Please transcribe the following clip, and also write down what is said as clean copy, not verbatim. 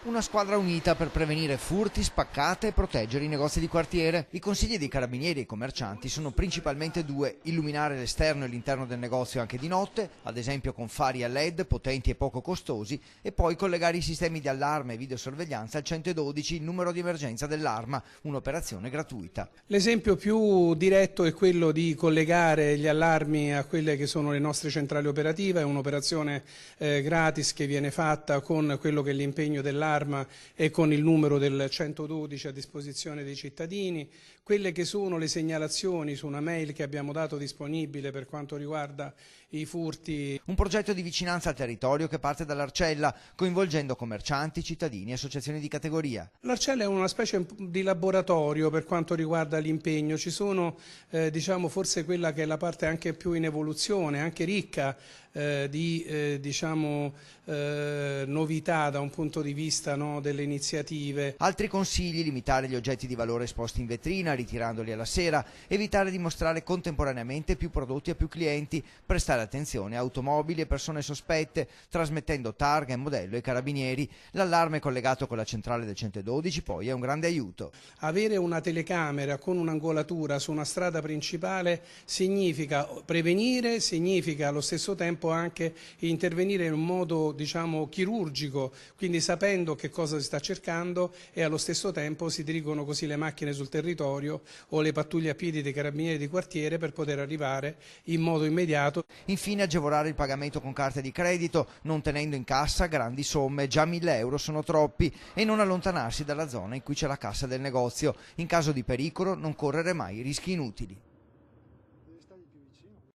Una squadra unita per prevenire furti, spaccate e proteggere i negozi di quartiere. I consigli dei carabinieri e i commercianti sono principalmente due: illuminare l'esterno e l'interno del negozio anche di notte, ad esempio con fari a LED potenti e poco costosi, e poi collegare i sistemi di allarme e videosorveglianza al 112, il numero di emergenza dell'arma, un'operazione gratuita. L'esempio più diretto è quello di collegare gli allarmi a quelle che sono le nostre centrali operative. È un'operazione gratis che viene fatta con quello che è l'impegno dell'arma e con il numero del 112 a disposizione dei cittadini. Quelle che sono le segnalazioni su una mail che abbiamo dato disponibile per quanto riguarda i furti. Un progetto di vicinanza al territorio che parte dall'Arcella, coinvolgendo commercianti, cittadini e associazioni di categoria. L'Arcella è una specie di laboratorio per quanto riguarda l'impegno. Ci sono, forse quella che è la parte anche più in evoluzione, anche ricca di novità da un punto di vista, no, delle iniziative. Altri consigli: limitare gli oggetti di valore esposti in vetrina, ritirandoli alla sera, evitare di mostrare contemporaneamente più prodotti a più clienti, prestare attenzione a automobili e persone sospette, trasmettendo targa e modello ai carabinieri. L'allarme collegato con la centrale del 112 poi è un grande aiuto. Avere una telecamera con un'angolatura su una strada principale significa prevenire, significa allo stesso tempo anche intervenire in un modo chirurgico, quindi sapendo che cosa si sta cercando, e allo stesso tempo si dirigono così le macchine sul territorio o le pattuglie a piedi dei carabinieri di quartiere per poter arrivare in modo immediato. Infine, agevolare il pagamento con carte di credito, non tenendo in cassa grandi somme, già 1.000 euro sono troppi, e non allontanarsi dalla zona in cui c'è la cassa del negozio. In caso di pericolo non correre mai rischi inutili.